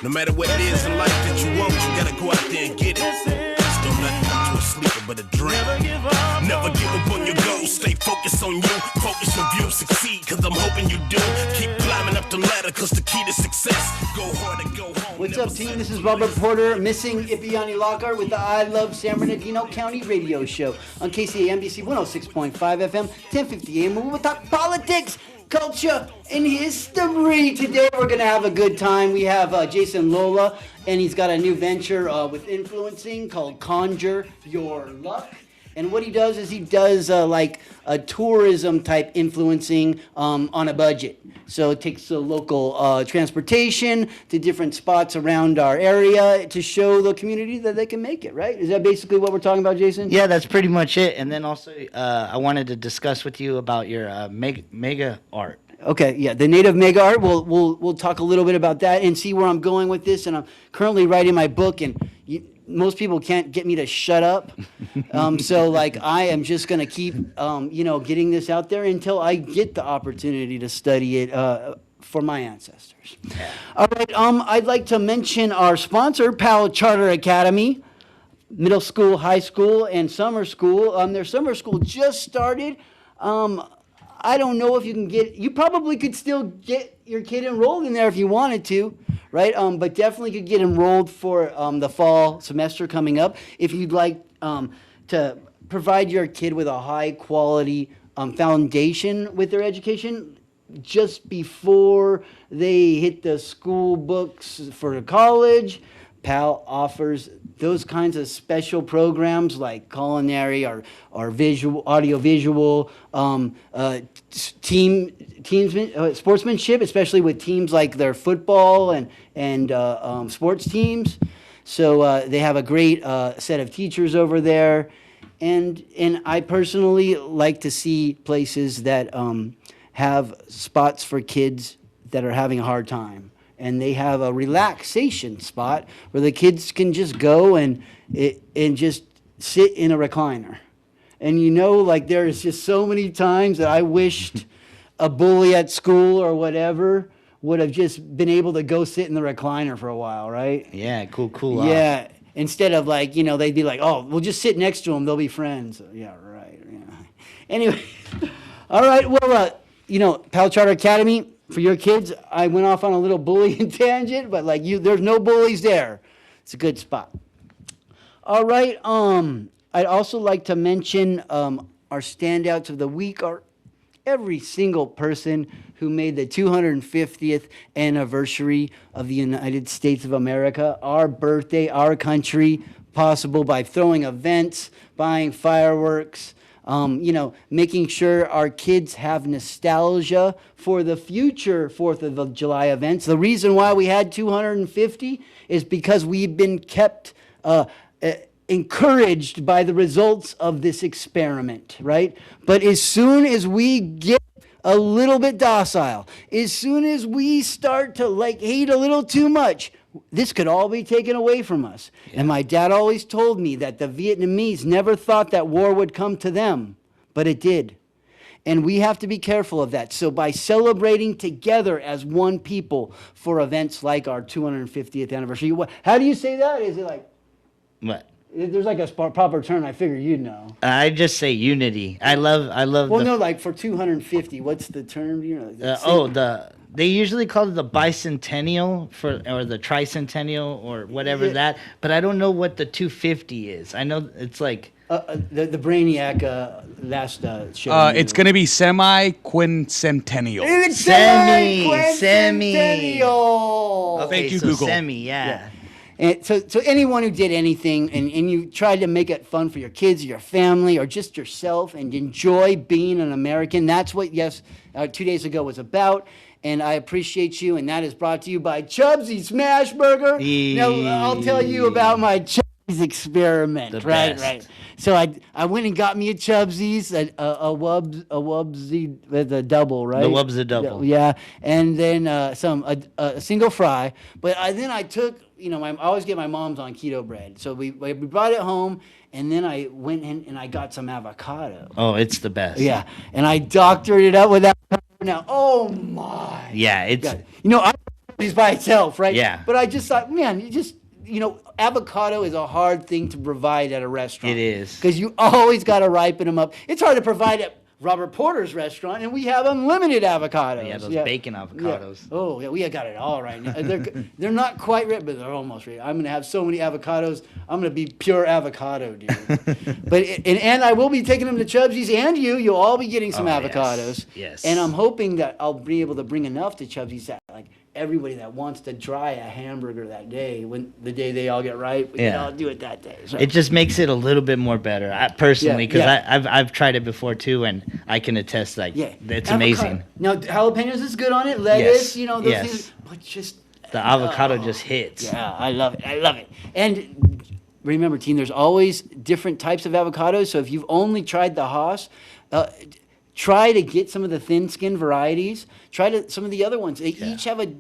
No matter what it is in life that you want, you gotta go out there and get it. Just don't let it to a sleeper but a dream. Never give up on your goals. Stay focused on you. Focus your view. Succeed, cause I'm hoping you do. Keep climbing up the ladder, cause the key to success. Go hard and go home. What's up, team? This is Robert Porter, missing Ipiani Lockhart with the I Love San Bernardino County radio show on KCAMBC 106.5 FM, 1050 AM. We'll talk politics, culture, and history. Today we're going to have a good time. We have Jason Lola, and he's got a new venture with influencing called Conjure Your Luck. And what he does is he does like a tourism type influencing on a budget. So it takes the local transportation to different spots around our area to show the community that they can make it, right? Is that basically what we're talking about, Jason? Yeah, that's pretty much it. And then also I wanted to discuss with you about your mega art. Okay, yeah, the native mega art. We'll talk a little bit about that and see where I'm going with this. And I'm currently writing my book, and most people can't get me to shut up. So like I am just gonna keep getting this out there until I get the opportunity to study it for my ancestors. Yeah. All right. I'd like to mention our sponsor, Powell Charter Academy, middle school, high school, and summer school. Their summer school just started. I don't know if you probably could still get your kid enrolled in there if you wanted to, right? But definitely could get enrolled for the fall semester coming up. If you'd like to provide your kid with a high quality foundation with their education just before they hit the school books for college, PAL offers those kinds of special programs like culinary or audiovisual, sportsmanship, especially with teams like their football and sports teams. So they have a great set of teachers over there, and I personally like to see places that have spots for kids that are having a hard time. And they have a relaxation spot where the kids can just go and just sit in a recliner. And like there's just so many times that I wished a bully at school or whatever would have just been able to go sit in the recliner for a while, right? Yeah, cool. Yeah, instead of like, they'd be like, oh, we'll just sit next to them, they'll be friends. Yeah, right. Yeah. Anyway, all right, well, Pal Charter Academy, for your kids, I went off on a little bullying tangent, but there's no bullies there. It's a good spot. All right. I'd also like to mention our standouts of the week are every single person who made the 250th anniversary of the United States of America, our birthday, our country, possible by throwing events, buying fireworks, making sure our kids have nostalgia for the future 4th of July events. The reason why we had 250 is because we've been kept encouraged by the results of this experiment, right? But as soon as we get a little bit docile, as soon as we start to hate a little too much, this could all be taken away from us. Yeah. And my dad always told me that the Vietnamese never thought that war would come to them, but it did. And we have to be careful of that. So by celebrating together as one people for events like our 250th anniversary, how do you say that? Is it like... What? There's like a proper term. I figure you'd know. I just say unity. I love. Well, no, like for 250, what's the term? They usually call it the bicentennial or the tricentennial or whatever that. But I don't know what the 250 is. I know it's like the Brainiac last show. It's gonna be semi-quincentennial. It's semi. Quincentennial. Thank you, so Google. Semi, yeah. And so anyone who did anything and you tried to make it fun for your kids or your family or just yourself and enjoy being an American, that's what 2 days ago was about. And I appreciate you, and that is brought to you by Chubsy Smashburger. Now, I'll tell you about my Chubsy's experiment. Right. So I went and got me a Chubsy's, a Wubsy with a double, right? The Wub's a double. Yeah, and then a single fry. But then I took, I always get my mom's on keto bread. So we brought it home, and then I went in and I got some avocado. Oh, it's the best. Yeah, and I doctored it up with avocado. Now, oh my. Yeah, it's... God. I Chubsy's by itself, right? Yeah. But I just thought, man, avocado is a hard thing to provide at a restaurant. It is. Because you always got to ripen them up. It's hard to provide at Robert Porter's restaurant, and we have unlimited avocados. Yeah, those bacon avocados. Yeah. Oh, yeah, we got it all right now. They're not quite ready, but they're almost ready. I'm going to have so many avocados. I'm going to be pure avocado, dude. And I will be taking them to Chubsy's, and you'll all be getting some avocados. Yes. And I'm hoping that I'll be able to bring enough to Chubsy's that, like, everybody that wants to try a hamburger that day, when the day they all get ripe, we can all do it that day. So. It just makes it a little bit more better, personally, because Yeah. I've tried it before too, and I can attest. Like, it's Avocado. amazing. Now jalapenos is good on it. Lettuce, Yes. those Yes. things, but just The avocado just hits. Yeah, I love it. I love it. And remember, team, there's always different types of avocados. So if you've only tried the Haas, try to get some of the thin skin varieties. Try some of the other ones. They each have a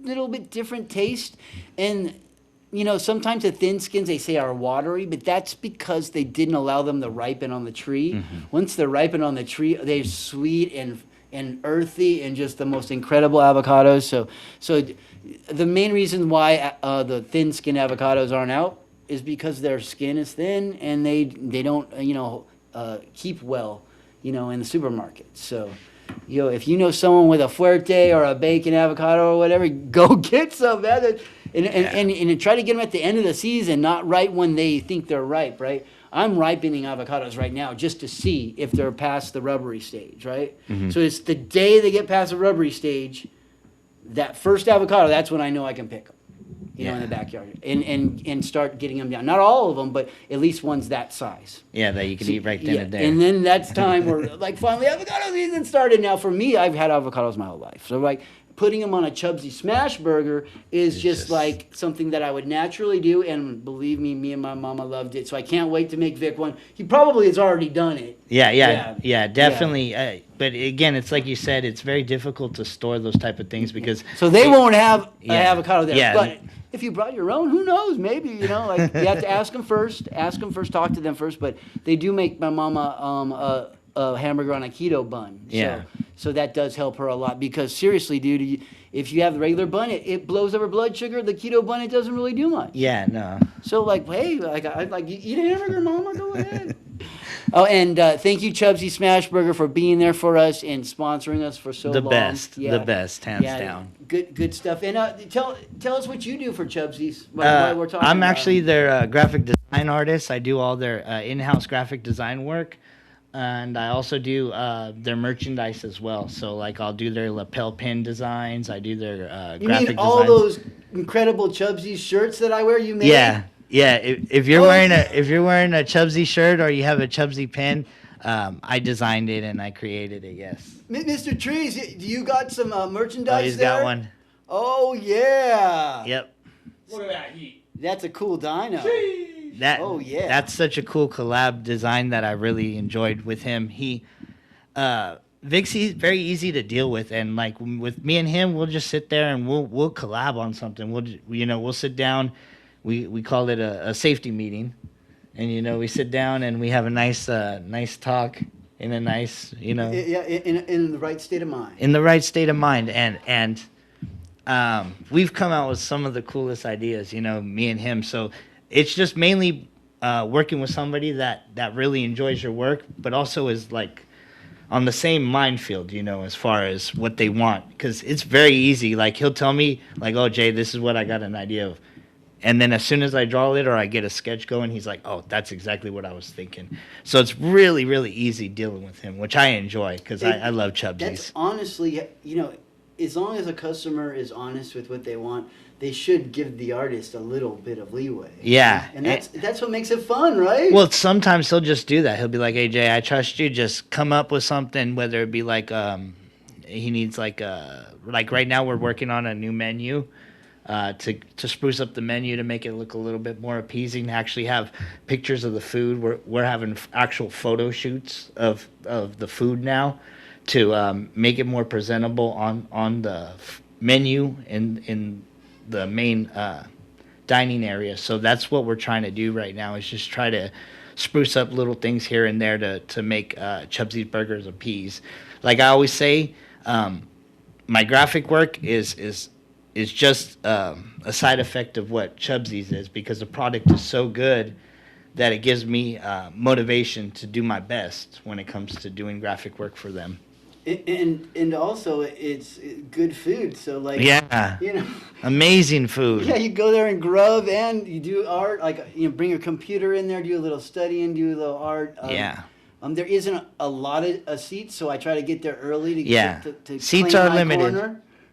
little bit different taste. And, sometimes the thin skins, they say, are watery, but that's because they didn't allow them to ripen on the tree. Mm-hmm. Once they're ripened on the tree, they're sweet and earthy and just the most incredible avocados. So the main reason why the thin skin avocados aren't out is because their skin is thin and they don't keep well in the supermarket. So if you know someone with a fuerte or a bacon avocado or whatever, go get some, man. And try to get them at the end of the season, not right when they think they're ripe, right? I'm ripening avocados right now just to see if they're past the rubbery stage, right? Mm-hmm. So it's the day they get past the rubbery stage, that first avocado, that's when I know I can pick them, in the backyard, and start getting them down. Not all of them, but at least ones that size. Yeah, that you can eat right then and there. And then that's time where, finally avocado season started. Now, for me, I've had avocados my whole life. So, putting them on a Chubsy smash burger is just like something that I would naturally do, and believe me and my mama loved it. So I can't wait to make Vic one. He probably has already done it. Yeah, definitely. But again, it's like you said, it's very difficult to store those type of things because so they won't have an avocado there. Yeah. But if you brought your own, who knows? Maybe you have to ask them first. Talk to them first. But they do make my mama a hamburger on a keto bun. Yeah. So that does help her a lot because seriously, dude, if you have the regular bun, it blows up her blood sugar. The keto bun, it doesn't really do much. Yeah, no. So hey, you eat a hamburger, mama, go ahead. Oh, and thank you, Chubsy Smash Burger, for being there for us and sponsoring us for so long. The best, hands down. Good stuff. And tell us what you do for Chubsy's. While we're talking. I'm actually their graphic design artist. I do all their in-house graphic design work. And I also do their merchandise as well. So, I'll do their lapel pin designs. I do their graphic designs. You mean all those incredible Chubsy's shirts that I wear? You made? Yeah. If you're wearing a Chubsy shirt or you have a Chubsy pin, I designed it and I created it. Yes. Mr. Trees, do you got some merchandise? Oh, he's there? got one. Oh yeah. Yep. Look at that heat. That's a cool dino. That's such a cool collab design that I really enjoyed with him. Vic's very easy to deal with, and with me and him, we'll just sit there and we'll collab on something. We'll sit down. We call it a safety meeting, and we sit down and we have a nice talk in a nice in the right state of mind. In the right state of mind, and we've come out with some of the coolest ideas. Me and him. So. It's just mainly working with somebody that really enjoys your work, but also is on the same mind field, as far as what they want. Because it's very easy. He'll tell me, oh, Jay, this is what I got an idea of. And then as soon as I draw it or I get a sketch going, he's like, oh, that's exactly what I was thinking. So it's really, really easy dealing with him, which I enjoy because I love Chubsy's. That's honestly, as long as a customer is honest with what they want, they should give the artist a little bit of leeway. Yeah. And that's what makes it fun, right? Well, sometimes he'll just do that. He'll be like, hey, Jay, I trust you. Just come up with something, whether it be he needs right now we're working on a new menu to spruce up the menu to make it look a little bit more appeasing, actually have pictures of the food. We're having actual photo shoots of the food now to make it more presentable on the menu in the main dining area. So that's what we're trying to do right now is just try to spruce up little things here and there to make Chubsy's burgers appease. Like I always say, my graphic work is is just a side effect of what Chubsy's is, because the product is so good that it gives me motivation to do my best when it comes to doing graphic work for them. And also it's good food. So like, Yeah. you know, Amazing food. yeah, you go there and grub and you do art. Like, you know, bring your computer in there, do a little studying, do a little art. Yeah. There isn't a lot of seats, so I try to get there early to Yeah. to Seats claim are my limited. corner,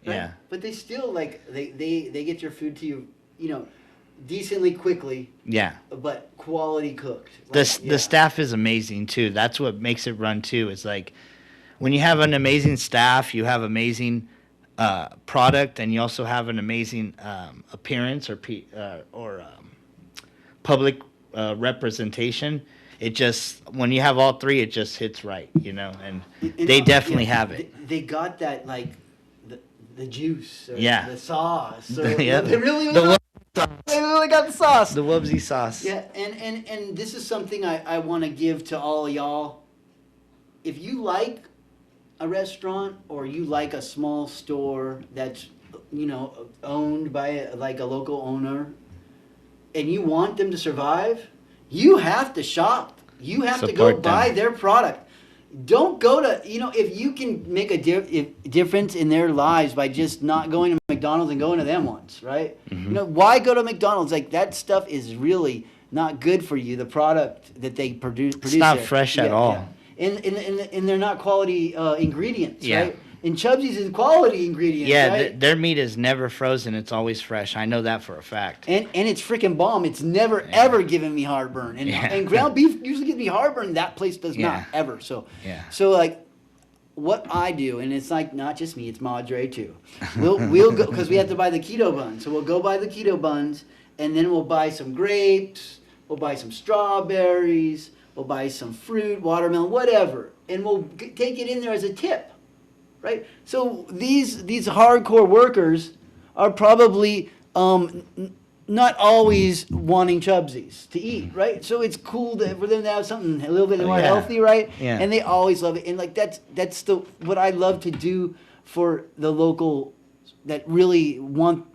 right? Yeah. But they still like they get your food to you, you know, decently quickly, Yeah. but quality cooked. The Like, yeah. the staff is amazing too. That's what makes it run too. It's like when you have an amazing staff, you have amazing product, and you also have an amazing appearance or public representation. It just, when you have all three, it just hits right, you know. And they definitely have it. They got that, like the juice, or Yeah. the sauce. Or, Yeah. they really The they really got the sauce. The Wubsy sauce. Yeah, and this is something I want to give to all y'all. If you like a restaurant, or you like a small store that's, you know, owned by like a local owner, and you want them to survive, you have to shop. You have to go Support them. buy their product. Don't go to, you know, if you can make a difference in their lives by just not going to McDonald's and going to them once, right? Mm-hmm. You know, why go to McDonald's? Like, that stuff is really not good for you. The product that they produce not there. fresh at all. Yeah. And they're not quality ingredients, Yeah. right? And Chubsy's is quality ingredients, Yeah, right? their meat is never frozen. It's always fresh. I know that for a fact. And it's freaking bomb. It's never ever given me heartburn. And Yeah. and ground beef usually gives me heartburn. That place does Yeah. not ever. So Yeah. so like, what I do, and it's like not just me, it's Madre too. We'll go, because we have to buy the keto buns. So we'll go buy the keto buns, and then we'll buy some grapes. We'll buy some strawberries. We'll buy some fruit, watermelon, whatever, and we'll take it in there as a tip. Right? So these hardcore workers are probably not always wanting Chubsy's to eat, right? So it's cool for them to have something a little bit more Yeah. healthy, right? Yeah. And they always love it. And like that's what I love to do for the local that really want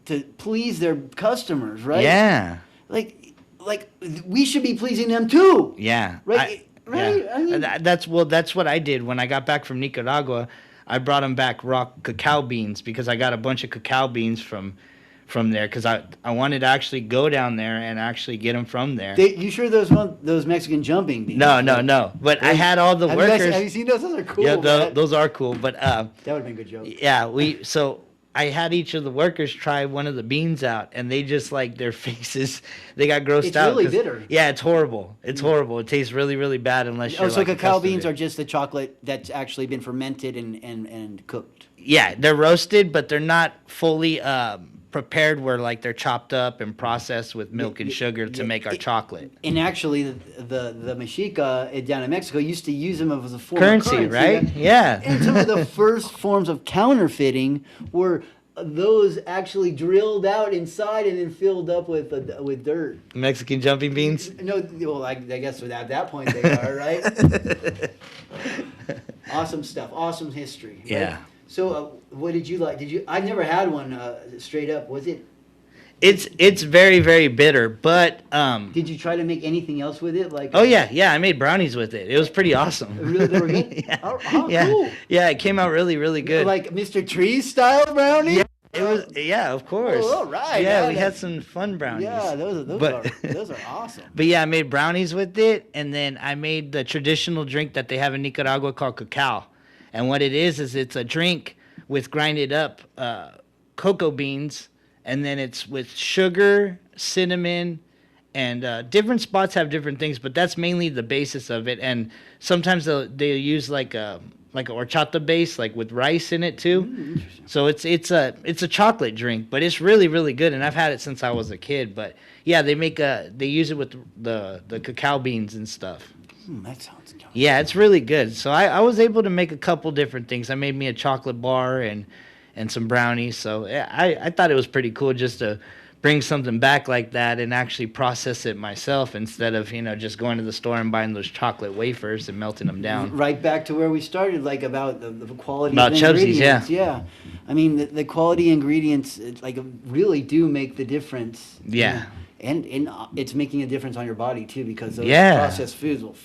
to please their customers, right? Yeah. Like we should be pleasing them too. Yeah. Right? Right? Yeah. I mean- That's what I did when I got back from Nicaragua. I brought them back raw cacao beans, because I got a bunch of cacao beans from there, because I wanted to actually go down there and actually get them from there. You sure those Mexican jumping beans? No. But I had all the Have you guys- workers. have you seen those? Those are cool. Yeah, man. those are cool. But That would have been a good joke. yeah, so I had each of the workers try one of the beans out, and they just, like, their faces, they got grossed It's out. really 'cause- bitter. Yeah, it's horrible. It's horrible. It tastes really, really bad unless you're Oh, so like, cacao accustomed beans to it. are just the chocolate that's actually been fermented and cooked. Yeah, they're roasted, but they're not fully prepared where, like, they're chopped up and processed with milk and sugar to make our chocolate. And actually, the Mexica down in Mexico used to use them as a form Currency, of currency, right? Yeah. And some of the first forms of counterfeiting were those actually drilled out inside and then filled up with dirt. Mexican jumping beans. No, well, I guess at that point they are, right? Awesome stuff. Awesome history. Right? Yeah. So, what did you like? I've never had one straight up. Was it? It's very, very bitter, but Did you try to make anything else with it? Like? oh yeah, I made brownies with it. It was pretty awesome. Really, they were good? Yeah. Oh, yeah. cool. Yeah, it came out really, really good. Like Mr. Trees style brownie? Yeah, it was. Yeah, of course. Oh, all right. Yeah, Yeah, we that- had some fun brownies. Yeah, those But- are awesome. But yeah, I made brownies with it, and then I made the traditional drink that they have in Nicaragua called cacao. And what it is it's a drink with grinded up cocoa beans, and then it's with sugar, cinnamon, and different spots have different things, but that's mainly the basis of it. And sometimes they'll use like a horchata base, like with rice in it too. So it's a chocolate drink, but it's really, really good, and I've had it since I was a kid. But yeah, they use it with the cacao beans and stuff. That sounds good. Yeah, it's really good. So I was able to make a couple different things. I made me a chocolate bar and some brownies. So yeah, I thought it was pretty cool just to bring something back like that and actually process it myself instead of, just going to the store and buying those chocolate wafers and melting them down. Right back to where we started, like about the quality About of Chubsy's, ingredients. yeah. I mean, the quality ingredients like really do make the difference. Yeah. And it's making a difference on your body too, because those Yeah. processed foods will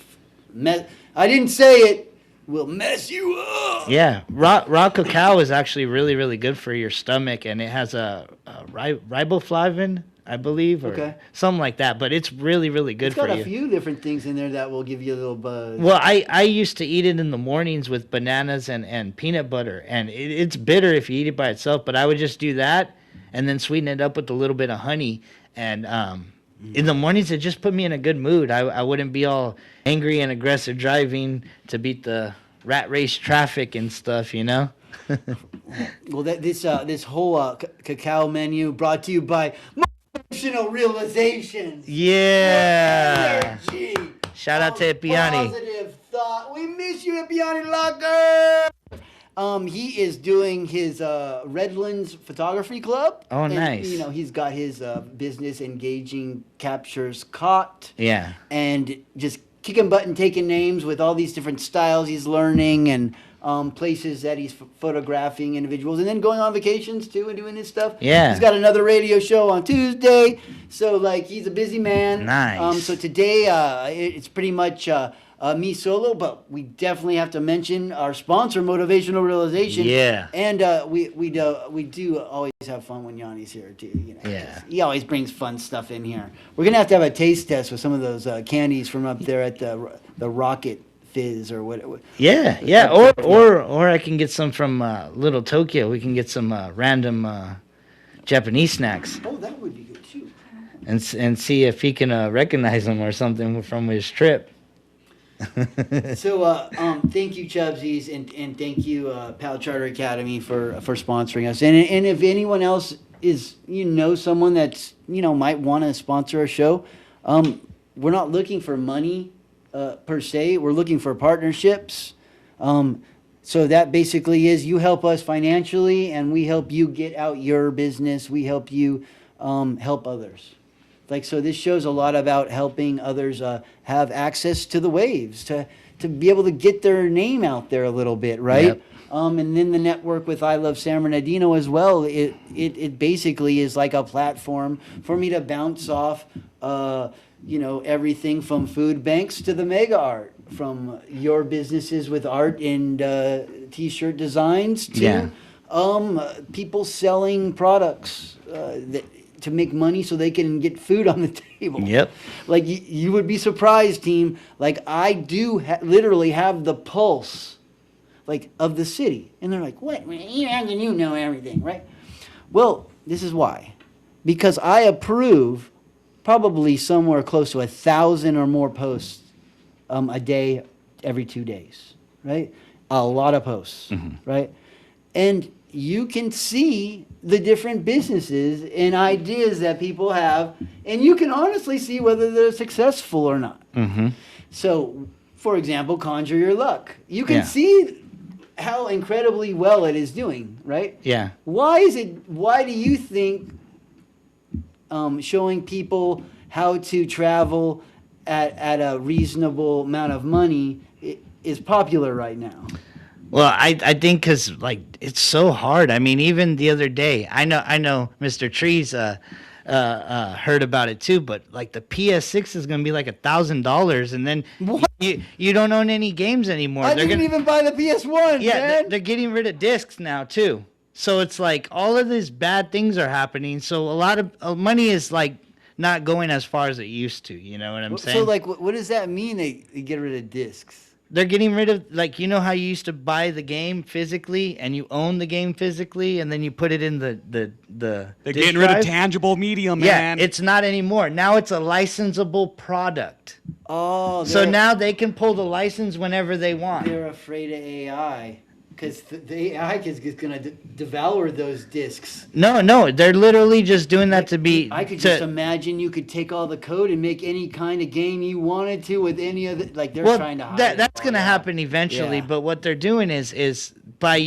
I didn't say it. Will mess you up. Yeah, raw cacao is actually really, really good for your stomach, and it has a riboflavin, I believe, or something like that. But it's really, really good for you. It's got a few different things in there that will give you a little buzz. Well, I used to eat it in the mornings with bananas and peanut butter, and it's bitter if you eat it by itself. But I would just do that, and then sweeten it up with a little bit of honey, and in the mornings, it just put me in a good mood. I wouldn't be all angry and aggressive driving to beat the rat race traffic and stuff, Well, this whole cacao menu brought to you by Motivational Realizations. Yeah. Energy. Shout out to Epiani. Positive thought. We miss you, Epiani Locker. He is doing his Redlands Photography Club. Oh, and, nice. He's got his business engaging captures caught. Yeah. And just kicking butt and taking names with all these different styles he's learning and places that he's photographing individuals and then going on vacations too and doing his stuff. Yeah. He's got another radio show on Tuesday. So, like, he's a busy man. Nice. So today it's pretty much me solo, but we definitely have to mention our sponsor, Motivational Realization. Yeah. And we do always have fun when Yanni's here too. Yeah. He always brings fun stuff in here. We're gonna have a taste test with some of those candies from up there at the Rocket Fizz or what. Yeah. Or I can get some from Little Tokyo. We can get some random Japanese snacks Oh, that would be good too. and see if he can recognize them or something from his trip. So thank you, Chubsies, and thank you, Pal Charter Academy for sponsoring us. And if anyone else is someone that's might want to sponsor a show, we're not looking for money per se. We're looking for partnerships. So that basically is you help us financially, and we help you get out your business. We help you help others. So this show's a lot about helping others have access to the waves, to be able to get their name out there a little bit, right? Yep. And then the network with I Love San Bernardino as well. It basically is like a platform for me to bounce off, everything from food banks to the mega art, from your businesses with art and T-shirt designs to people selling products to make money so they can get food on the table. Yep. Like, you would be surprised, team. Like, I do literally have the pulse, of the city. And they're like, what? How can you know everything, right? Well, this is why. Because I approve probably somewhere close to 1,000 or more posts a day, every 2 days, right? A lot of posts, right? And you can see the different businesses and ideas that people have, and you can honestly see whether they're successful or not. So, for example, Conjure Your Luck. You can see how incredibly well it is doing, right? Yeah. Why do you think showing people how to travel at a reasonable amount of money is popular right now? Well, I think because it's so hard. I mean, even the other day, I know Mr. Trees heard about it too. But the PS6 is gonna be $1,000, and then you don't own any games anymore. I didn't even buy the PS1. Yeah, man. they're getting rid of discs now too. So it's all of these bad things are happening. So a lot of money is not going as far as it used to. You know what I'm saying? So what does that mean? They get rid of discs? They're getting rid of how you used to buy the game physically and you own the game physically and then you put it in the They're disk getting rid drive. of tangible media, man. Yeah, it's not anymore. Now it's a licensable product. Oh, So now they can pull the license whenever they want. they're afraid of AI because the AI is going to devour those discs. No, they're literally just doing that to be. I could just imagine you could take all the code and make any kind of game you wanted to with any of the, they're trying to hide that's going to happen eventually. Yeah. But what they're doing is by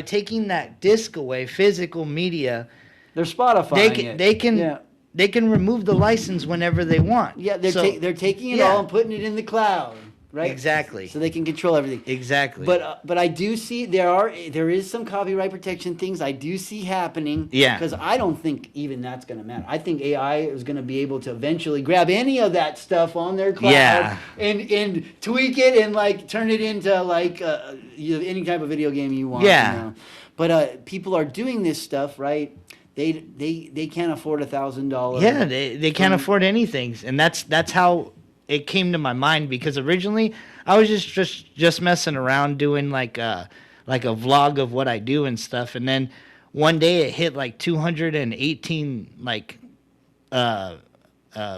taking that disc away, physical media, They're Spotifying they can they can remove the license whenever they want. Yeah, they're So- they're taking it yeah. all and putting it in the cloud, right? Exactly. So they can control everything. Exactly. But I do see there is some copyright protection things I do see happening. Yeah. Because I don't think even that's going to matter. I think AI is going to be able to eventually grab any of that stuff on their cloud Yeah. and tweak it and like turn it into like any type of video game you want. Yeah. You know? But people are doing this stuff, right? They can't afford $1,000. Yeah, they can't afford anything, and that's how it came to my mind, because originally I was just messing around doing like a vlog of what I do and stuff, and then one day it hit like 218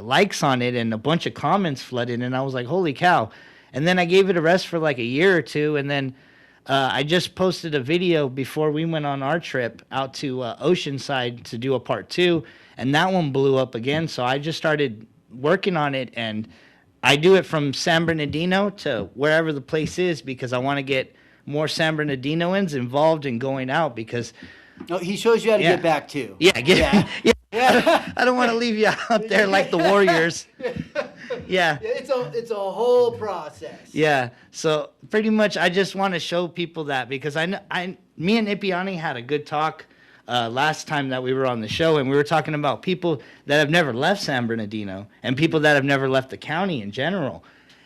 likes on it, and a bunch of comments flooded, and I was like, holy cow. And then I gave it a rest for like a year or two, and then I just posted a video before we went on our trip out to Oceanside to do a part 2, and that one blew up again. So I just started working on it, and I do it from San Bernardino to wherever the place is, because I want to get more San Bernardinoans involved in going out, because Oh, he shows you how to Yeah. get back too. yeah. I don't want to leave you out there like the Warriors. Yeah. It's a whole process. Yeah. So pretty much, I just want to show people that, because me and Ipiani had a good talk last time that we were on the show, and we were talking about people that have never left San Bernardino and people that have never left the county in general.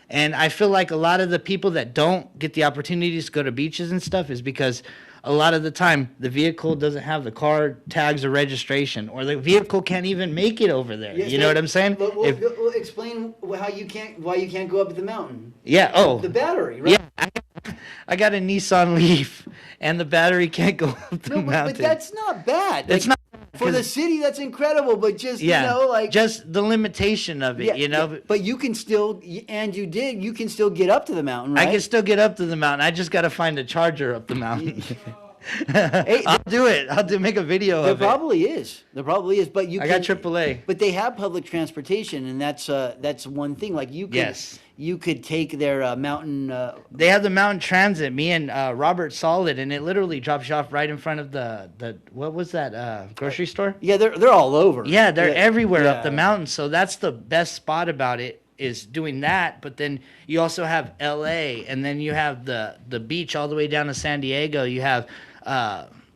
And I feel like a lot of the people that don't get the opportunities to go to beaches and stuff is because a lot of the time the vehicle doesn't have the car tags or registration, or the vehicle can't even make it over there. Yes, You know what I'm saying? We'll explain why you can't go up the mountain. Yeah. Oh. The battery, right? Yeah. I got a Nissan Leaf, and the battery can't go up the No, mountain. but that's not bad. It's not for the city. That's incredible, but just Yeah. Just the limitation of it. But you can still, and you can still get up to the mountain, right? I can still get up to the mountain. I just got to find a charger up the mountain. Hey, I'll do it. Make a video There of it. probably is. But you. I got AAA. But they have public transportation, and that's one thing. Like you could, Yes. you could take their mountain. They have the mountain transit. Me and Robert saw it, and it literally drops you off right in front of the what was that grocery store? Yeah, they're all over. Yeah, they're everywhere up the yeah. mountain. So that's the best spot about it, is doing that. But then you also have LA, and then you have the beach all the way down to San Diego. You have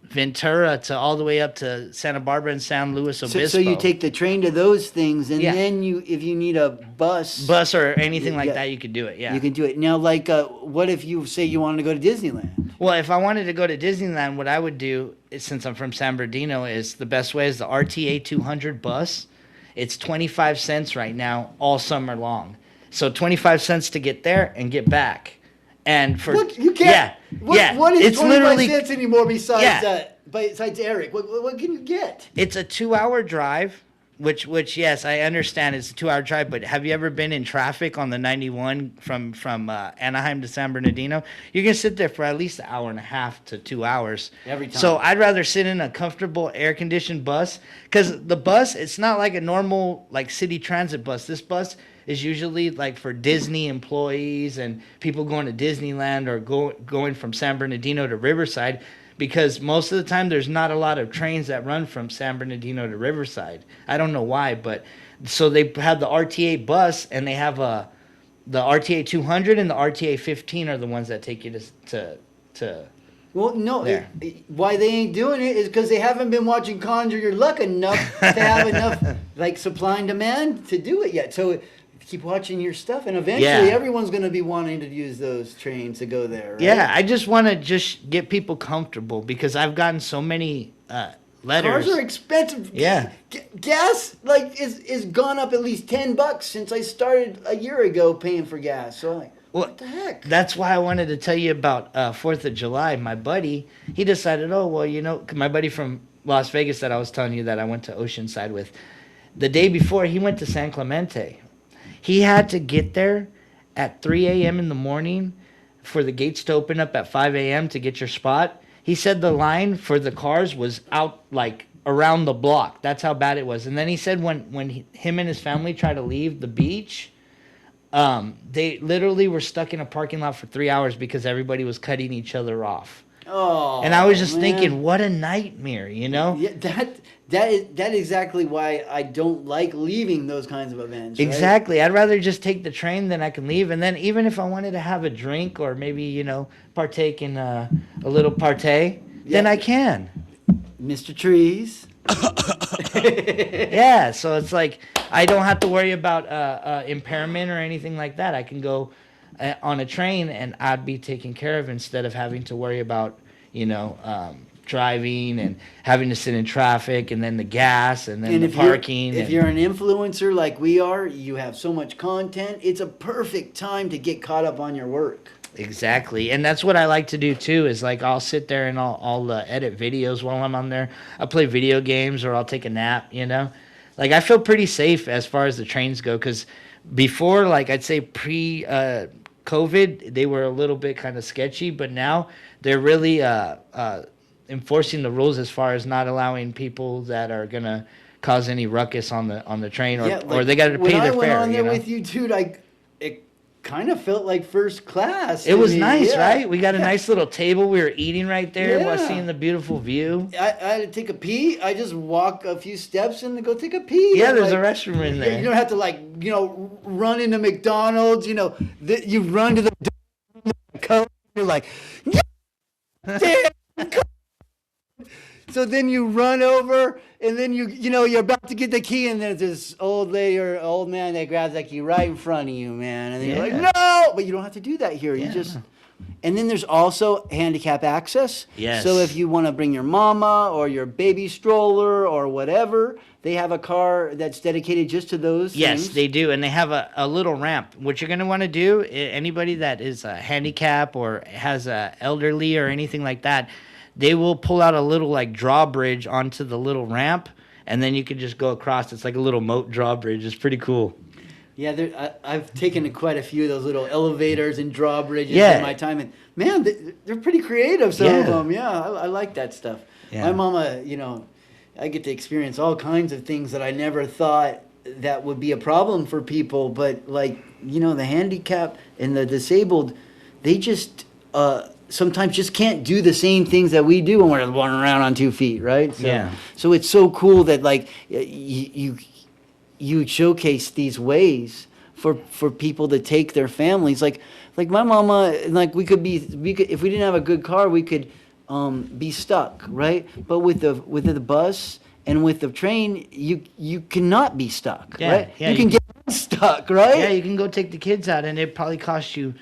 Ventura to all the way up to Santa Barbara and San Luis Obispo. So you take the train to those things, and Yeah. then if you need a bus, bus or anything like Yeah. that, you could do it. Yeah. you can do it. Now, like, what if you say you wanted to go to Disneyland? Well, if I wanted to go to Disneyland, what I would do, is, since I'm from San Bernardino, is the best way is the RTA 200 bus. It's 25 cents right now, all summer long. So 25 cents to get there and get back. And for What you can't? Yeah, What is it's 25 literally cents anymore besides Yeah. besides Eric? What can you get? it's a 2-hour drive, which yes, I understand it's a 2-hour drive. But have you ever been in traffic on the 91 from Anaheim to San Bernardino? You're gonna sit there for at least an hour and a half to 2 hours Every time. So I'd rather sit in a comfortable air conditioned bus, because the bus, it's not like a normal like city transit bus. This bus is usually like for Disney employees and people going to Disneyland, or going from San Bernardino to Riverside, because most of the time there's not a lot of trains that run from San Bernardino to Riverside. I don't know why, but so they have the RTA bus, and they have the RTA 200 and the RTA 15 are the ones that take you to Well, no. There. Why they ain't doing it is because they haven't been watching Conjure Your Luck enough to have enough like supply and demand to do it yet. So keep watching your stuff, and eventually Yeah. everyone's going to be wanting to use those trains to go there. Right? Yeah, I just want to just get people comfortable, because I've gotten so many letters. Cars are expensive. Yeah. Gas is gone up at least $10 since I started a year ago paying for gas. So like, Well, what the heck? That's why I wanted to tell you about 4th of July. My buddy, he decided, my buddy from Las Vegas that I was telling you that I went to Oceanside with, the day before he went to San Clemente. He had to get there at 3 a.m. in the morning for the gates to open up at 5 a.m. to get your spot. He said the line for the cars was out like around the block. That's how bad it was. And then he said when him and his family tried to leave the beach, they literally were stuck in a parking lot for 3 hours because everybody was cutting each other off. Oh, And I was just man. thinking, what a nightmare, you know? Yeah, that is exactly why I don't like leaving those kinds of events. Right? Exactly. I'd rather just take the train than I can leave. And then even if I wanted to have a drink or maybe, partake in a little partay, then Yeah. I can. Mr. Trees. Yeah. So it's like I don't have to worry about impairment or anything like that. I can go on a train and I'd be taken care of instead of having to worry about, driving and having to sit in traffic and then the gas and then And the if parking. you're an influencer like we are, you have so much content. It's a perfect time to get caught up on your work. Exactly, and that's what I like to do too. Is like I'll sit there and I'll edit videos while I'm on there. I'll play video games or I'll take a nap. Like I feel pretty safe as far as the trains go because before, like I'd say pre COVID, they were a little bit kind of sketchy, but now they're really enforcing the rules as far as not allowing people that are gonna cause any ruckus on the train or they got to pay their when fare. I went on there with you, dude, it kind of felt like first class. It to was me. nice, Yeah. right? We got a nice little table. We were eating right there while Yeah. seeing the beautiful view. I had to take a pee. I just walk a few steps and go take a pee. Yeah, And, there's a like, restroom in there. You don't have to run into McDonald's. You run to the door. You're like, damn. So then you run over, and then you're about to get the key, and there's this old lady or old man that grabs that key right in front of you, man. And then you're like, no! But you don't have to do that here. You just... And then there's also handicap access. Yes. So if you want to bring your mama or your baby stroller or whatever, they have a car that's dedicated just to those Yes, things. they do, and they have a little ramp. What you're going to want to do, anybody that is a handicap or has a elderly or anything like that, they will pull out a little like drawbridge onto the little ramp, and then you can just go across. It's like a little moat drawbridge. It's pretty cool. Yeah, I've taken quite a few of those little elevators and drawbridges Yeah. in my time, and man, they're pretty creative. Some of Yeah. them, yeah, I like that stuff. Yeah. My mama, I get to experience all kinds of things that I never thought that would be a problem for people, but like the handicapped and the disabled, they just sometimes just can't do the same things that we do when we're running around on 2 feet, right? So, Yeah. So it's so cool that like you showcase these ways for people to take their families. Like my mama, like we could if we didn't have a good car, we could be stuck, right? But with the bus and with the train, you cannot be stuck, Yeah, right? yeah, you can get stuck, right? Yeah, you can go take the kids out, and it probably cost you.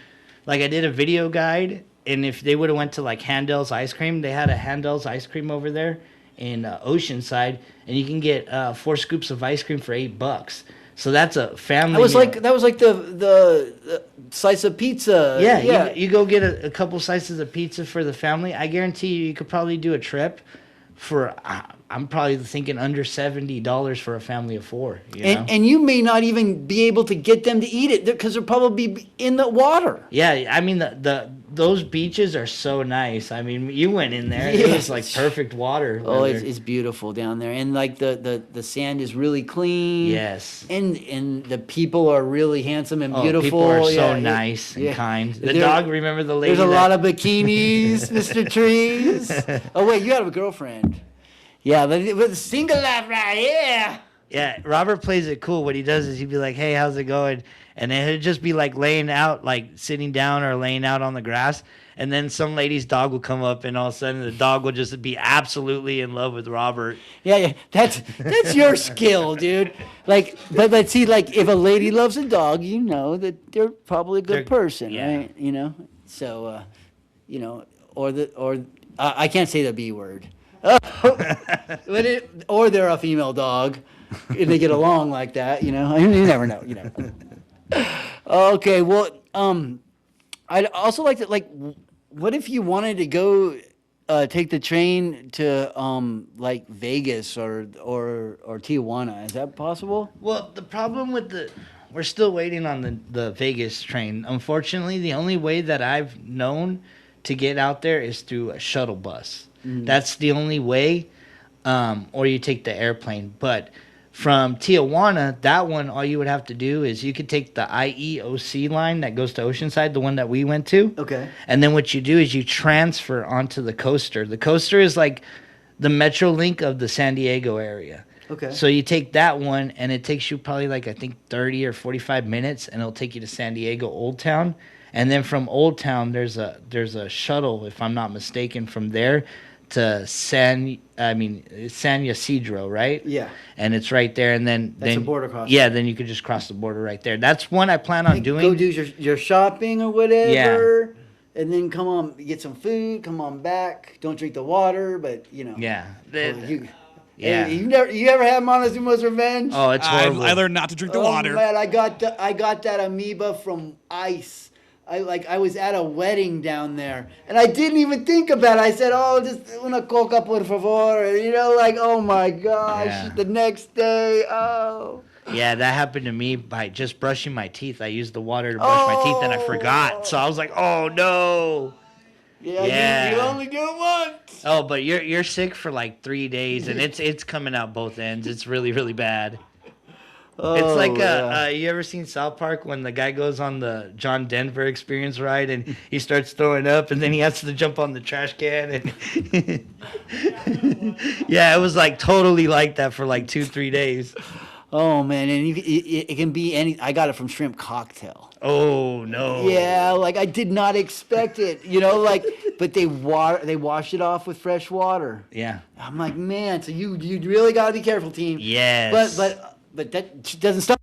Like I did a video guide, and if they would have went to like Handel's Ice Cream, they had a Handel's Ice Cream over there in Oceanside, and you can get 4 scoops of ice cream for $8. So that's a family. That was meal. like the slice of pizza. Yeah. You go get a couple slices of pizza for the family. I guarantee you could probably do a trip for. I'm probably thinking under $70 for a family of 4. And you may not even be able to get them to eat it because they're probably in the water. Yeah, I mean those beaches are so nice. I mean, you went in there; it was like perfect water. Oh, it's beautiful down there, and like the sand is really clean. Yes. And the people are really handsome and beautiful. People are so Yeah, nice and yeah. kind. The There- dog, remember the lady? There's a lot of bikinis, Mr. Trees. Oh wait, you have a girlfriend. Yeah, with single life right here. Yeah, Robert plays it cool. What he does is he'd be like, "Hey, how's it going?" And then he'd just be like laying out, like sitting down or laying out on the grass. And then some lady's dog will come up, and all of a sudden the dog will just be absolutely in love with Robert. Yeah, that's your skill, dude. Like, but see, like, if a lady loves a dog, you know that they're probably a good person, yeah. right? So, or I can't say the B word. Or they're a female dog, and they get along like that. You never know. Okay, well, I'd also like to what if you wanted to go take the train to like Vegas or Tijuana? Is that possible? Well, the problem with we're still waiting on the Vegas train. Unfortunately, the only way that I've known to get out there is through a shuttle bus. That's the only way, or you take the airplane. But From Tijuana, that one, all you would have to do is you could take the IEOC line that goes to Oceanside, the one that we went to. Okay. And then what you do is you transfer onto the coaster. The coaster is like the Metro Link of the San Diego area. Okay. So you take that one, and it takes you probably like, I think, 30 or 45 minutes, and it'll take you to San Diego Old Town. And then from Old Town, there's a shuttle, if I'm not mistaken, from there to San Ysidro, right? Yeah. And it's right there, and then That's a border crossing. Yeah, then you could just cross the border right there. That's one I plan on doing. Go do your shopping or whatever. And then come on, get some food. Come on back. Don't drink the water, but you know. Yeah. Yeah. Hey, you ever had Montezuma's Revenge? Oh, it's horrible. I learned not to drink the water. Man, I got that amoeba from ice. I was at a wedding down there, and I didn't even think about it. I said, "Oh, just una coca por favor," you know, like, oh my gosh. Yeah. The next day, oh. Yeah, that happened to me by just brushing my teeth. I used the water to brush my teeth, and I forgot. So I was like, "Oh no!" Yeah. You only do it once. Oh, but you're sick for like 3 days, and it's coming out both ends. It's really, really bad. It's like you ever seen South Park when the guy goes on the John Denver Experience ride and he starts throwing up and then he has to jump on the trash can and yeah, it was like totally like that for like 2-3 days. Oh man, and it can be any. I got it from Shrimp Cocktail. Oh no. Yeah, like I did not expect it, you know, like, but they wash it off with fresh water. Yeah. I'm like, man, so you really got to be careful, team. Yes. But that doesn't stop.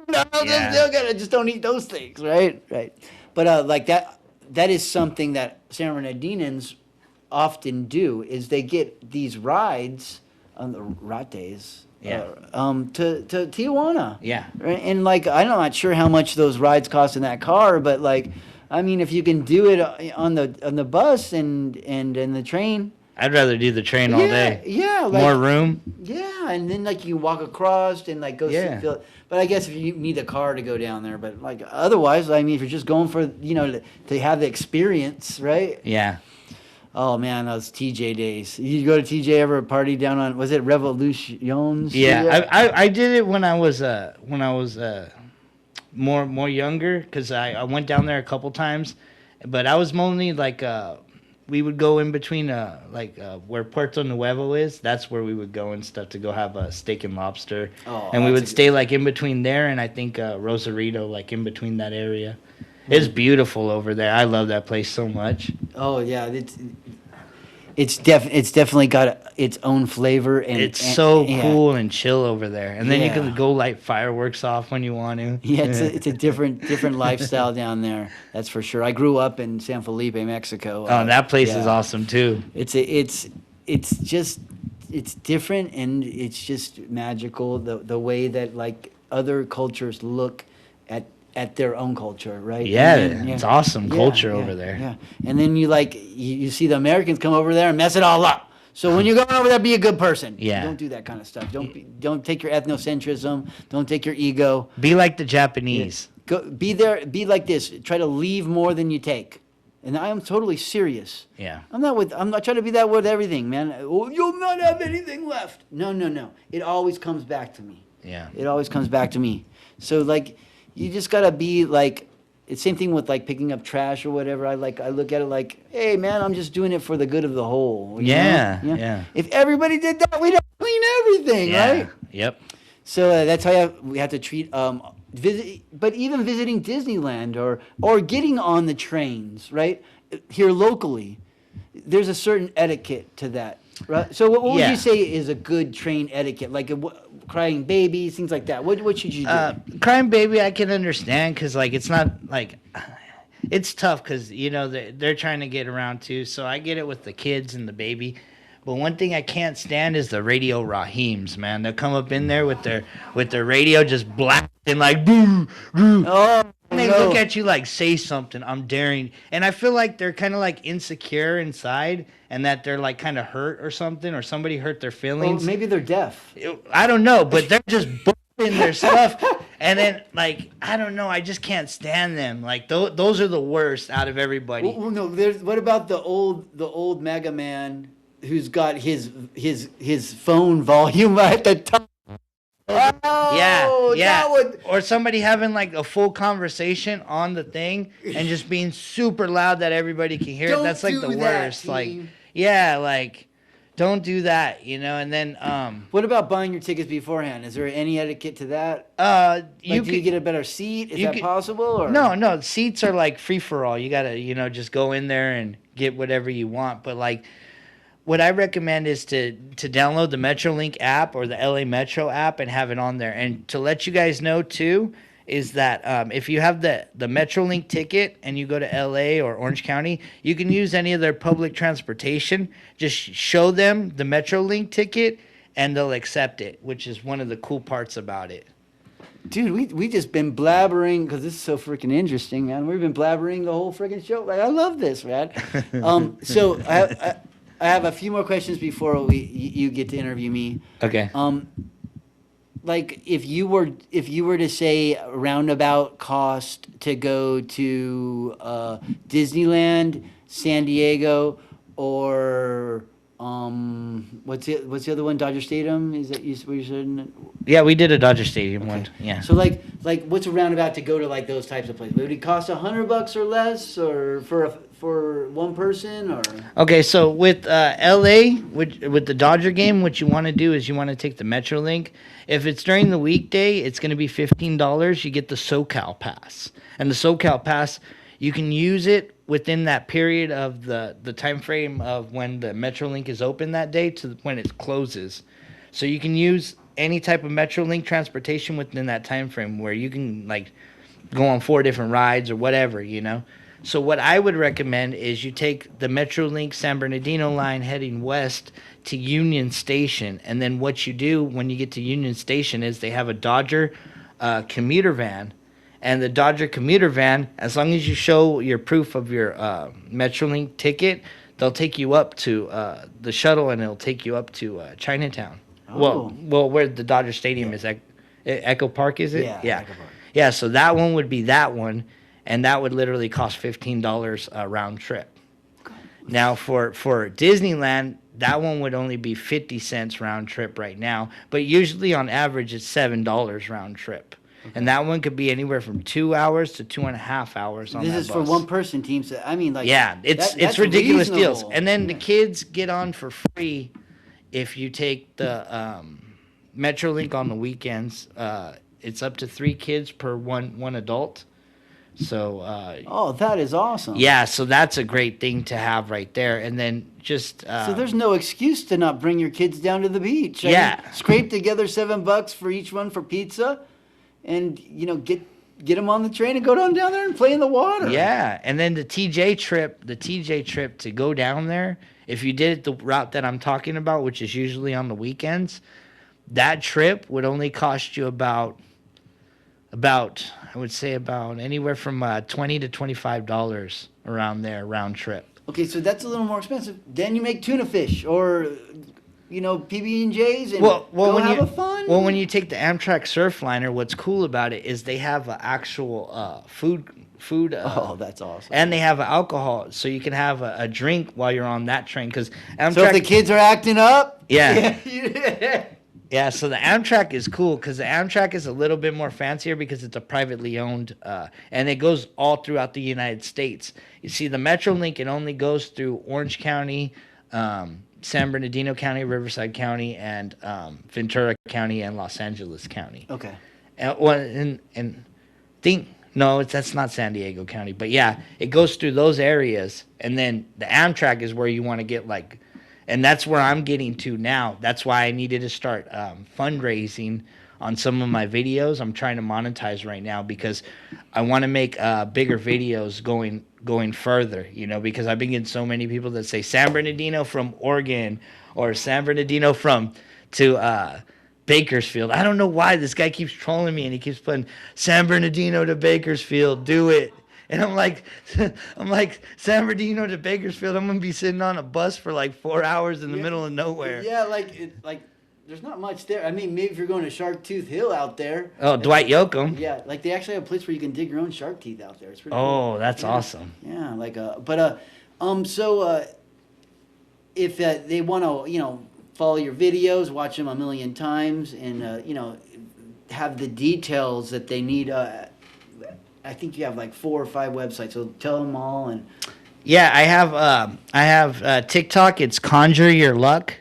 No, Yeah. still gotta just don't eat those things, right? Right. But like that is something that San Bernardinans often do is they get these rides on the rates. Yeah. To Tijuana. Yeah. Right? And like I'm not sure how much those rides cost in that car, but like I mean if you can do it on the bus and in the train. I'd rather do the train all day. Yeah, like, more room. Yeah, and then like you walk across and like go see. But I guess if you need a car to go down there, but like otherwise, I mean, if you're just going for to have the experience, right? Yeah. Oh man, those TJ days. You go to TJ ever party down on? Was it Revolutions? Yeah, I did it when I was more younger because I went down there a couple times, but I was mainly like we would go in between where Puerto Nuevo is. That's where we would go and stuff to go have a steak and lobster, and we would stay like in between there and I think Rosarito, like in between that area. It's beautiful over there. I love that place so much. Oh yeah, it's definitely got its own flavor and it's so cool and chill over there. And then you can go light fireworks off when you want to. Yeah, it's a different lifestyle down there. That's for sure. I grew up in San Felipe, Mexico. Oh, that place is awesome too. It's different and it's just magical the way that like other cultures look at their own culture, right? Yeah, then, it's awesome culture over there. Yeah, and then you see the Americans come over there and mess it all up. So when you're going over there, be a good person. Yeah. Don't do that kind of stuff. Don't take your ethnocentrism. Don't take your ego. Be like the Japanese. Be like this. Try to leave more than you take. And I am totally serious. Yeah. I'm not trying to be that with everything, man. Oh, you'll not have anything left. No. It always comes back to me. Yeah. It always comes back to me. So like you just gotta be like, it's same thing with like picking up trash or whatever. I look at it like, hey man, I'm just doing it for the good of the whole. You know? Yeah. If everybody did that, we'd have to clean everything, right? Yep. So that's how we have to treat but even visiting Disneyland or getting on the trains, right? Here locally, there's a certain etiquette to that, right? So what would you say is a good train etiquette? Like crying babies, things like that. What should you do? Crying baby, I can understand because like it's not like it's tough because they're trying to get around too. So I get it with the kids and the baby. But one thing I can't stand is the radio rahims, man. They'll come up in there with their radio just blasting like boo, boo. Oh, and they look at you like, say something. I'm daring. And I feel like they're kind of like insecure inside and that they're like kind of hurt or something or somebody hurt their feelings. Well, maybe they're deaf. I don't know, but they're just boosting their stuff. And then, like, I don't know. I just can't stand them. Like, those are the worst out of everybody. Well, no. What about the old Mega Man who's got his phone volume at the top? Oh, yeah. that would. Or somebody having like a full conversation on the thing and just being super loud that everybody can hear it. Don't That's like the do that, worst. Like, team. yeah, like don't do that, And then What about buying your tickets beforehand? Is there any etiquette to that? you Do you could get a better seat? Is you that could- possible? Or no, seats are like free for all. You gotta, just go in there and get whatever you want. But like, what I recommend is to download the MetroLink app or the LA Metro app and have it on there. And to let you guys know too is that if you have the MetroLink ticket and you go to LA or Orange County, you can use any of their public transportation. Just show them the MetroLink ticket and they'll accept it, which is one of the cool parts about it. Dude, we just been blabbering because this is so freaking interesting, man. We've been blabbering the whole freaking show. Like, I love this, man. So I have a few more questions before you get to interview me. Okay. Like if you were to say roundabout cost to go to Disneyland, San Diego, or what's the other one? Dodger Stadium? Is that where you said? Yeah, we did a Dodger Stadium one. Yeah. So like what's a roundabout to go to like those types of places? Would it cost $100 or less, or for one person, or? Okay, so with LA, with the Dodger game, what you want to do is you want to take the MetroLink. If it's during the weekday, it's going to be $15. You get the SoCal Pass, and the SoCal Pass, you can use it within that period of the time frame of when the MetroLink is open that day to when it closes. So you can use any type of MetroLink transportation within that time frame where you can like go on 4 different rides or whatever, So what I would recommend is you take the MetroLink San Bernardino line heading west to Union Station, and then what you do when you get to Union Station is they have a Dodger commuter van, and the Dodger commuter van, as long as you show your proof of your MetroLink ticket, they'll take you up to the shuttle, and it'll take you up to Chinatown. Oh. Well, where the Dodger Stadium is, Echo Park, is it? Yeah, Echo Park. Yeah, so that one would be that one, and that would literally cost $15 a round trip. Now, for Disneyland, that one would only be 50 cents round trip right now, but usually on average it's $7 round trip. Okay. And that one could be anywhere from 2 hours to 2.5 hours on that bus. This is for one person, team. So I mean, like, yeah, it's that's ridiculous reasonable. deals. And then the kids get on for free if you take the MetroLink on the weekends. It's up to 3 kids per one adult. So oh, that is awesome. yeah, so that's a great thing to have right there. And then just so there's no excuse to not bring your kids down to the beach. Yeah. Scrape together $7 for each one for pizza, and get them on the train and go down there and play in the water. Yeah, and then the TJ trip to go down there, if you did it the route that I'm talking about, which is usually on the weekends, that trip would only cost you about I would say about anywhere from $20 to $25 around there round trip. Okay, so that's a little more expensive. Then you make tuna fish or PB&Js and go when have a fun. Well, when you take the Amtrak Surfliner, what's cool about it is they have an actual food. Oh, that's awesome. And they have alcohol, so you can have a drink while you're on that train. Because Amtrak, so if the kids are acting up, yeah. Yeah, so the Amtrak is cool because the Amtrak is a little bit more fancier because it's a privately owned, and it goes all throughout the United States. You see, the MetroLink, it only goes through Orange County, San Bernardino County, Riverside County, and Ventura County and Los Angeles County. Okay. That's not San Diego County, but yeah, it goes through those areas, and then the Amtrak is where you want to get like. And that's where I'm getting to now. That's why I needed to start fundraising on some of my videos. I'm trying to monetize right now because I want to make bigger videos going further, because I've been getting so many people that say San Bernardino from Oregon or San Bernardino to Bakersfield. I don't know why this guy keeps trolling me and he keeps putting San Bernardino to Bakersfield, do it. And I'm like, San Bernardino to Bakersfield. I'm gonna be sitting on a bus for like 4 hours in the middle of nowhere. Yeah, there's not much there. I mean, maybe if you're going to Shark Tooth Hill out there. Oh, Dwight Yoakam. Yeah, like they actually have a place where you can dig your own shark teeth out there. It's pretty cool. Oh, that's awesome. Yeah, so if they want to, follow your videos, watch them a million times, and have the details that they need. I think you have like 4 or 5 websites, so tell them all. And Yeah, I have TikTok. It's Conjure Your Luck.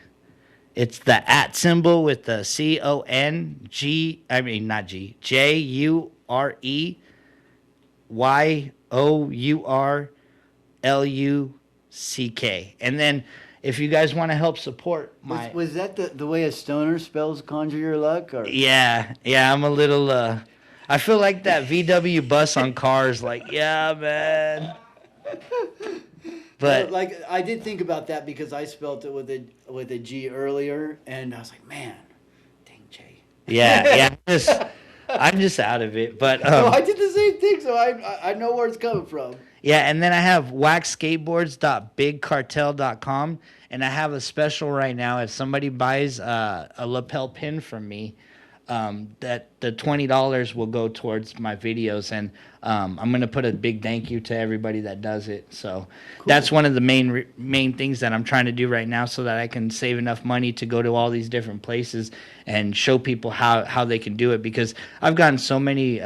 It's the @ symbol with the CONG. I mean not G. JUREYOURLUCK. And then if you guys want to help support my was that the way a stoner spells conjure your luck? Or yeah, I'm a little I feel like that VW bus on Cars, like, yeah, man. But like I did think about that because I spelt it with a G earlier, and I was like, man, dang Jay. yeah, I'm just out of it. But No, I did the same thing, so I know where it's coming from. yeah, and then I have waxskateboards.bigcartel.com, and I have a special right now. If somebody buys a lapel pin from me, that the $20 will go towards my videos, and I'm gonna put a big thank you to everybody that does it. So that's one of the main things that I'm trying to do right now, so that I can save enough money to go to all these different places and show people how they can do it. Because I've gotten so many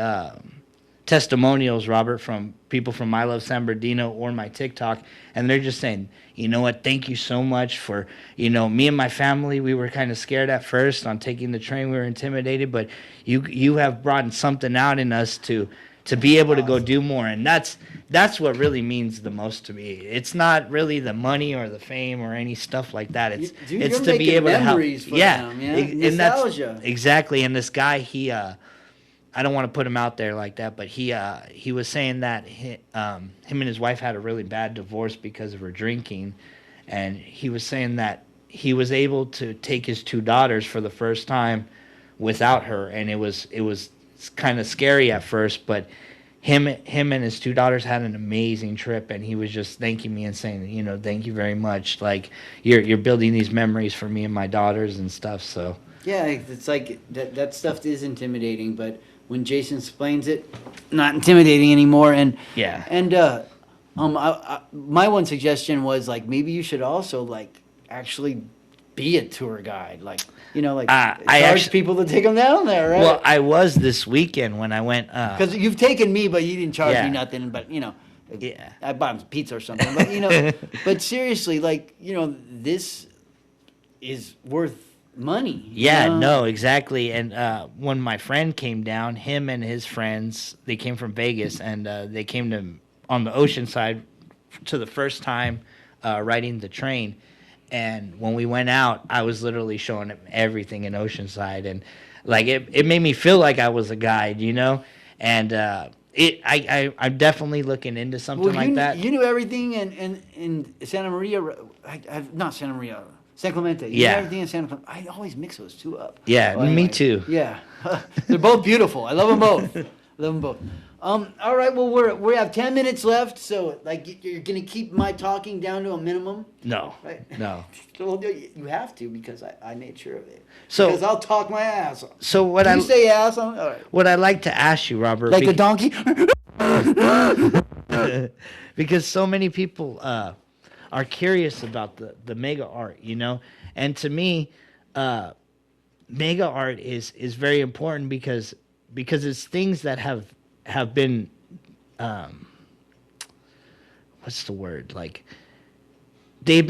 testimonials, Robert, from people from I Love San Bernardino or my TikTok, and they're just saying, you know what, thank you so much for, me and my family, we were kind of scared at first on taking the train, we were intimidated, but you have brought something out in us to be able to go do more, and that's what really means the most to me. It's not really the money or the fame or any stuff like that. It's Dude, it's you're to be making able to help. memories for them, yeah? And that's Nostalgia. exactly. And this guy, he I don't want to put him out there like that, but he was saying that him and his wife had a really bad divorce because of her drinking, and he was saying that he was able to take his 2 daughters for the first time without her, and it was kind of scary at first, but him and his 2 daughters had an amazing trip, and he was just thanking me and saying, thank you very much, like you're building these memories for me and my daughters and stuff. So Yeah, it's like that stuff is intimidating, but when Jason explains it, not intimidating anymore. And Yeah. and my one suggestion was like maybe you should also like actually be a tour guide, like I charge actually- people to take them down there, right? well, I was this weekend when I went. Because you've taken me, but you didn't charge Yeah. me nothing. But Yeah. I bought him pizza or something. But but seriously, like this is worth money. Yeah, you know? no, exactly. And when my friend came down, him and his friends, they came from Vegas, and they came on the ocean side to the first time riding the train. And when we went out, I was literally showing him everything in Oceanside, and like it made me feel like I was a guide, And I'm definitely looking into something like that. You knew everything in Santa Maria, not Santa Maria, San Clemente. You Yeah. knew everything in Santa Clemente. I always mix those two up. Yeah, Well, me anyway, too. Yeah, they're both beautiful. I love them both. Love them both. All right. Well, we have 10 minutes left, so like you're gonna keep my talking down to a minimum, No, right? no. Well, you have to because I made sure of it. So- because I'll talk my ass off. So what You say ass? All right. what I'd like to ask you, Robert, Like a donkey. because so many people are curious about the mega art, and to me, mega art is very important because it's things that have been what's the word, like they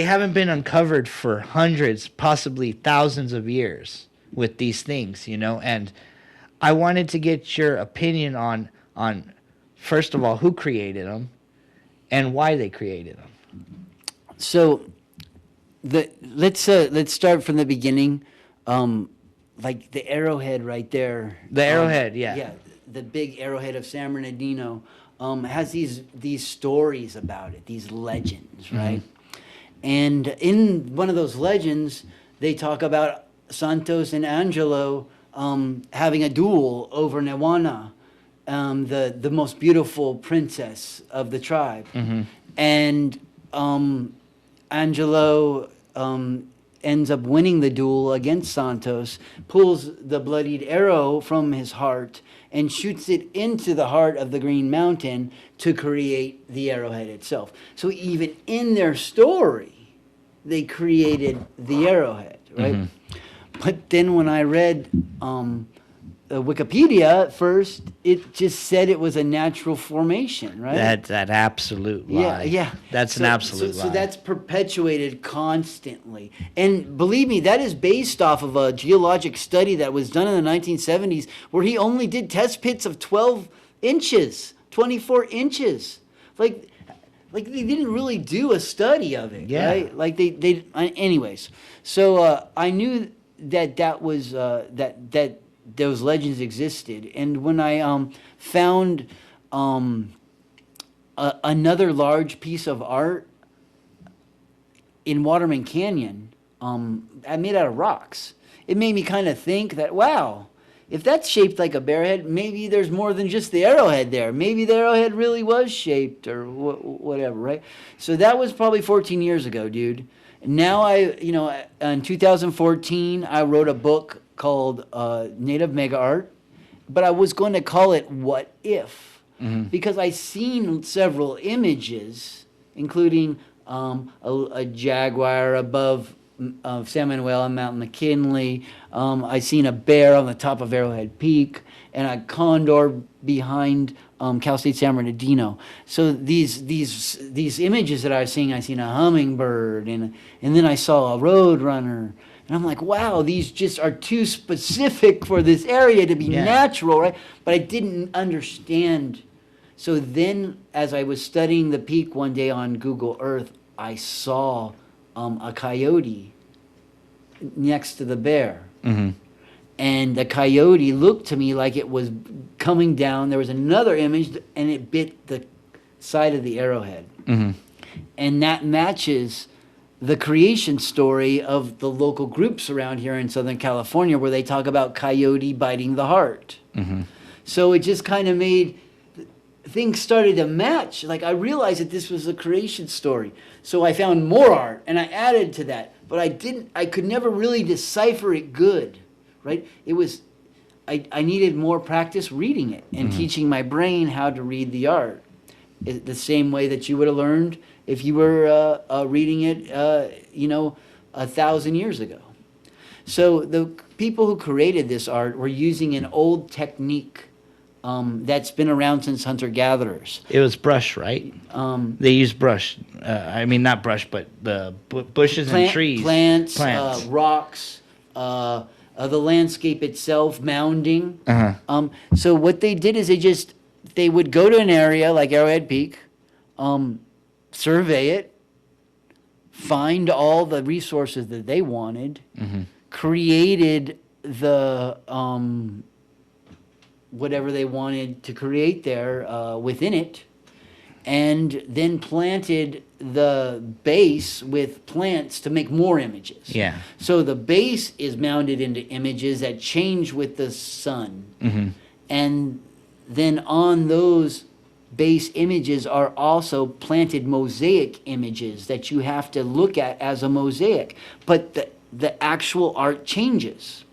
haven't been uncovered for hundreds, possibly thousands of years with these things, and I wanted to get your opinion on first of all, who created them and why they created them. So, let's start from the beginning. Like the arrowhead right there. The arrowhead, yeah. Yeah, the big arrowhead of San Bernardino has these stories about it, these legends, right? And in one of those legends, they talk about Santos and Angelo having a duel over Newana, the most beautiful princess of the tribe. And Angelo ends up winning the duel against Santos, pulls the bloodied arrow from his heart, and shoots it into the heart of the Green Mountain to create the arrowhead itself. So even in their story, they created the arrowhead, right? But then when I read Wikipedia at first, it just said it was a natural formation, right? That absolute lie. Yeah. That's an absolute lie. So that's perpetuated constantly. And believe me, that is based off of a geologic study that was done in the 1970s where he only did test pits of 12 inches, 24 inches. Like they didn't really do a study of it, Yeah. right? Like they anyways. So I knew that was that those legends existed. And when I found another large piece of art in Waterman Canyon, I made out of rocks. It made me kind of think that, wow, if that's shaped like a bear head, maybe there's more than just the arrowhead there. Maybe the arrowhead really was shaped or whatever, right? So that was probably 14 years ago, dude. Now in 2014, I wrote a book called Native Mega Art, but I was going to call it What If? Because I seen several images, including a jaguar above San Manuel and Mount McKinley. I seen a bear on the top of Arrowhead Peak and a condor behind Cal State San Bernardino. So these images that I was seeing, I seen a hummingbird and then I saw a roadrunner. And I'm like, wow, these just are too specific for this area to be natural, right? But I didn't understand. So then as I was studying the peak one day on Google Earth, I saw a coyote next to the bear. And the coyote looked to me like it was coming down. There was another image, and it bit the side of the arrowhead. And that matches the creation story of the local groups around here in Southern California where they talk about coyote biting the heart. So it just kind of made things started to match. Like I realized that this was a creation story. So I found more art and I added to that, but I could never really decipher it good, right? I needed more practice reading it and teaching my brain how to read the art. The same way that you would have learned if you were reading it, 1,000 years ago. So the people who created this art were using an old technique that's been around since hunter-gatherers. It was brush, right? They used brush. I mean, not brush, but the bushes and trees. Plants. Rocks, the landscape itself, mounding. So what they did is they would go to an area like Arrowhead Peak, survey it, find all the resources that they wanted, created the whatever they wanted to create there within it, and then planted the base with plants to make more images. Yeah. So the base is mounted into images that change with the sun. And then on those base images are also planted mosaic images that you have to look at as a mosaic. But the actual art changes,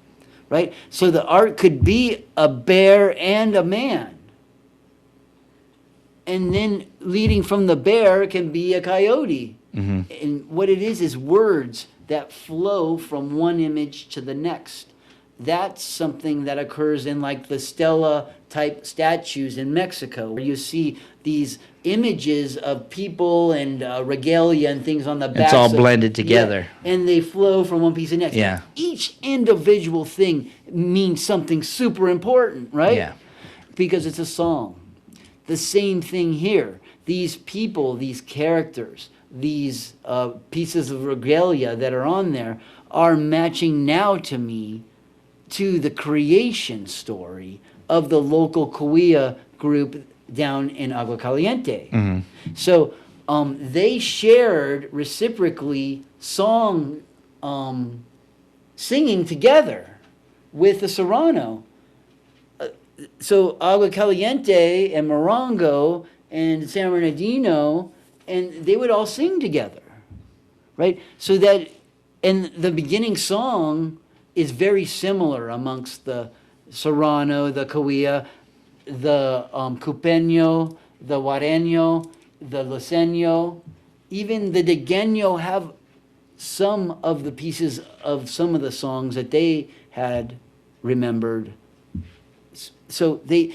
right? So the art could be a bear and a man. And then leading from the bear can be a coyote. And what it is words that flow from one image to the next. That's something that occurs in like the Stela type statues in Mexico, where you see these images of people and regalia and things on the back. It's all blended together. And they flow from one piece to the next. Yeah. Each individual thing means something super important, right? Yeah. Because it's a song. The same thing here. These people, these characters, these pieces of regalia that are on there are matching now to me to the creation story of the local Cahuilla group down in Agua Caliente. So they shared reciprocally song singing together with the Serrano. So Agua Caliente and Morongo and San Bernardino, and they would all sing together, right? So that, and the beginning song is very similar amongst the Serrano, the Cahuilla, the Cupeño, the Guareño, the Luceño, even the Digueño have some of the pieces of some of the songs that they had remembered. So they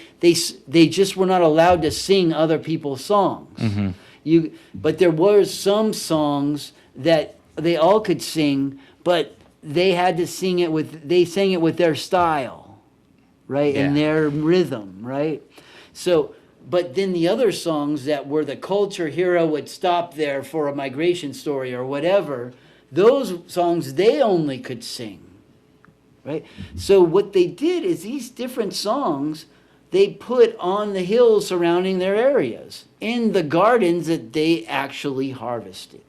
just were not allowed to sing other people's songs. But there were some songs that they all could sing, but they had to sing it they sang it with their style, right? And their rhythm, right? So, but then the other songs that were the culture hero would stop there for a migration story or whatever, those songs they only could sing, right? So what they did is these different songs they put on the hills surrounding their areas, in the gardens that they actually harvested.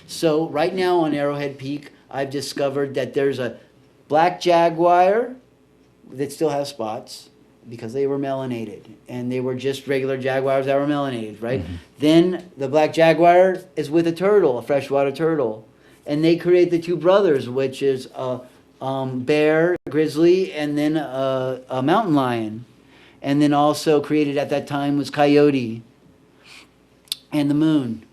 So right now on Arrowhead Peak, I've discovered that there's a black jaguar that still has spots because they were melanated, and they were just regular jaguars that were melanated, right? Then the black jaguar is with a turtle, a freshwater turtle, and they create the two brothers, which is a bear, grizzly, and then a mountain lion. And then also created at that time was coyote and the moon.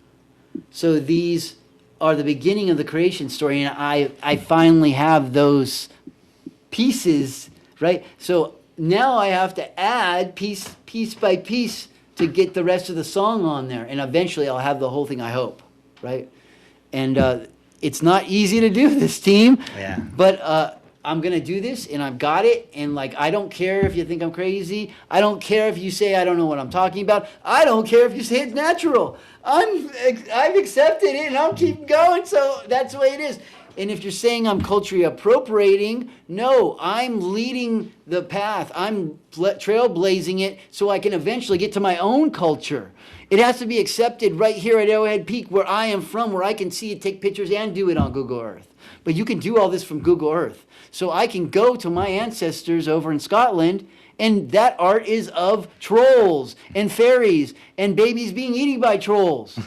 So these are the beginning of the creation story, and I finally have those pieces, right? So now I have to add piece by piece to get the rest of the song on there, and eventually I'll have the whole thing, I hope, right? And it's not easy to do this, team. Yeah. But I'm going to do this, and I've got it, and like, I don't care if you think I'm crazy. I don't care if you say I don't know what I'm talking about. I don't care if you say it's natural. I've accepted it, and I'll keep going, so that's the way it is. And if you're saying I'm culturally appropriating, no, I'm leading the path. I'm trailblazing it so I can eventually get to my own culture. It has to be accepted right here at Arrowhead Peak, where I am from, where I can see it, take pictures, and do it on Google Earth. But you can do all this from Google Earth. So I can go to my ancestors over in Scotland, and that art is of trolls and fairies and babies being eaten by trolls.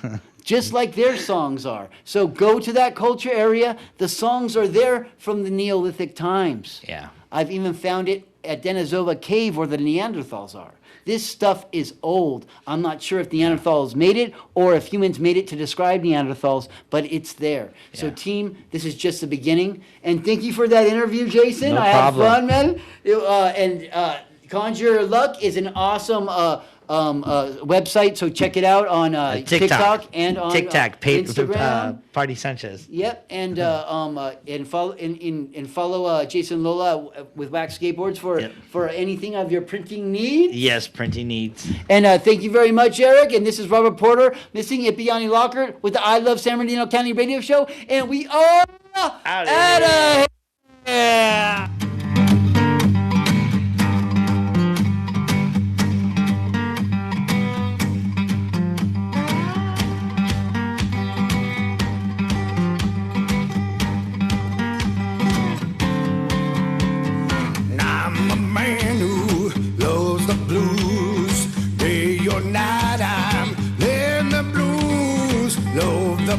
Just like their songs are. So go to that culture area. The songs are there from the Neolithic times. Yeah. I've even found it at Denisova Cave where the Neanderthals are. This stuff is old. I'm not sure if Neanderthals made it or if humans made it to describe Neanderthals, but it's there. Yeah. So team, this is just the beginning. And thank you for that interview, Jason. No I problem. had fun, man. Conjure Luck is an awesome website, so check it out on TikTok and on Instagram. Party Sanchez. Yep, and follow Jason Lola with Wax Skateboards for anything of your printing needs. Yes, printing needs. And thank you very much, Eric. And this is Robert Porter, missing Ipiani Lockhart with the I Love San Bernardino County Radio Show, and we are out of here.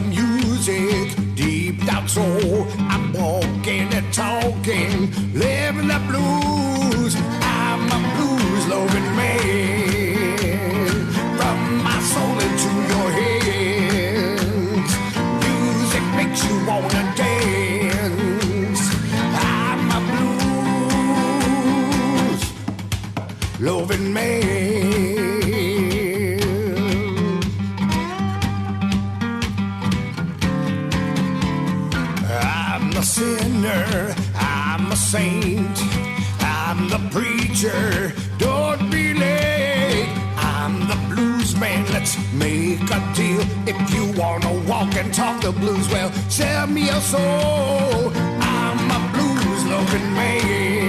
Music deep down soul, I'm walking and talking, living the blues. I'm a blues loving man, from my soul into your hands. Music makes you wanna dance. I'm a blues loving man. Sinner, I'm a saint, I'm the preacher, don't be late. I'm the blues man, let's make a deal. If you wanna walk and talk the blues, well, sell me your soul. I'm a blues loving man.